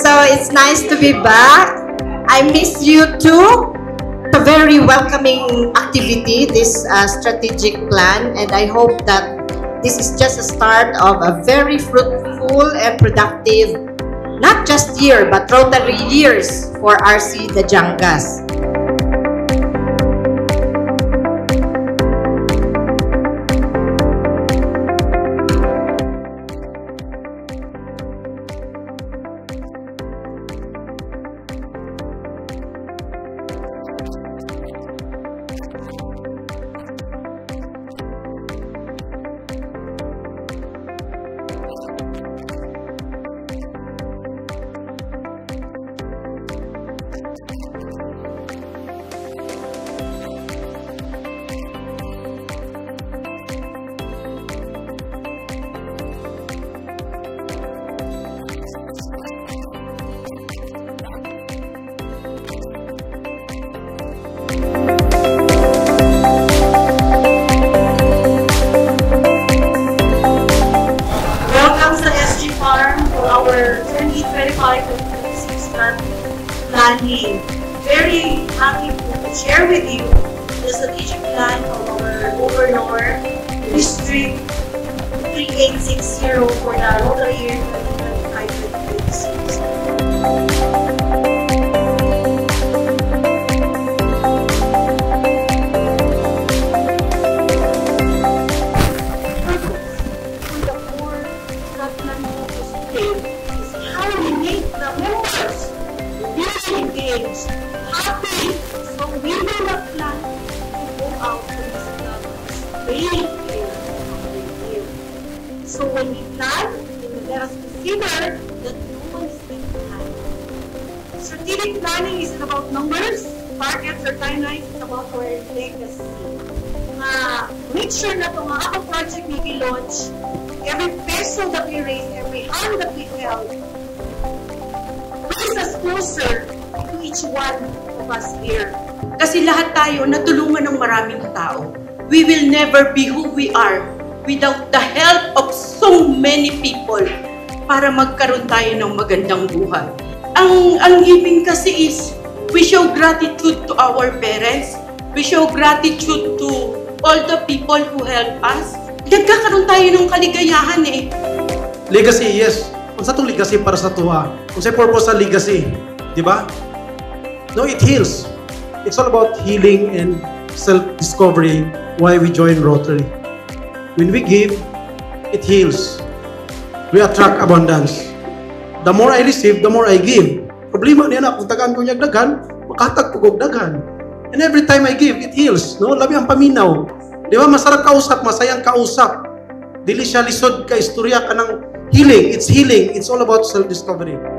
So it's nice to be back. I miss you too. It's a very welcoming activity, this strategic plan, and I hope that this is just a start of a very fruitful and productive, not just year, but Rotary years for RC Dajangas. Our 2025-2026 planning. Very happy to share with you the strategic plan of our Governor, District 3860 for the Rotary year 2025-2026. Happy. So we will not plan to go out to this club really clear of the year. So when we plan, let us consider that no one is left behind. Strategic planning isn't about numbers, targets, or timelines. It's about our legacy. Make sure na itong mga project we launch, every peso that we raise, every hand that we held, brings us closer to each one of us here. Kasi lahat tayo natulungan ng maraming tao. We will never be who we are without the help of so many people para magkaroon tayo ng magandang buhay. Ang giving kasi is, we show gratitude to our parents, we show gratitude to all the people who help us. Nagkakaroon tayo ng kaligayahan eh. Legacy, yes. Kung sa itong legacy para sa tuwa, kung sa purpose sa legacy, di ba? No, it heals. It's all about healing and self-discovery why we join Rotary. When we give, it heals. We attract abundance. The more I receive, the more I give. Problema niya na, kung tagaan ko niyang daghan, makatag ko kong daghan. And every time I give, it heals. No? Labi ang paminaw. Di ba? Masarap kausap, masayang kausap. Dili siya lisod ka, istorya ka ng healing. It's healing. It's all about self-discovery.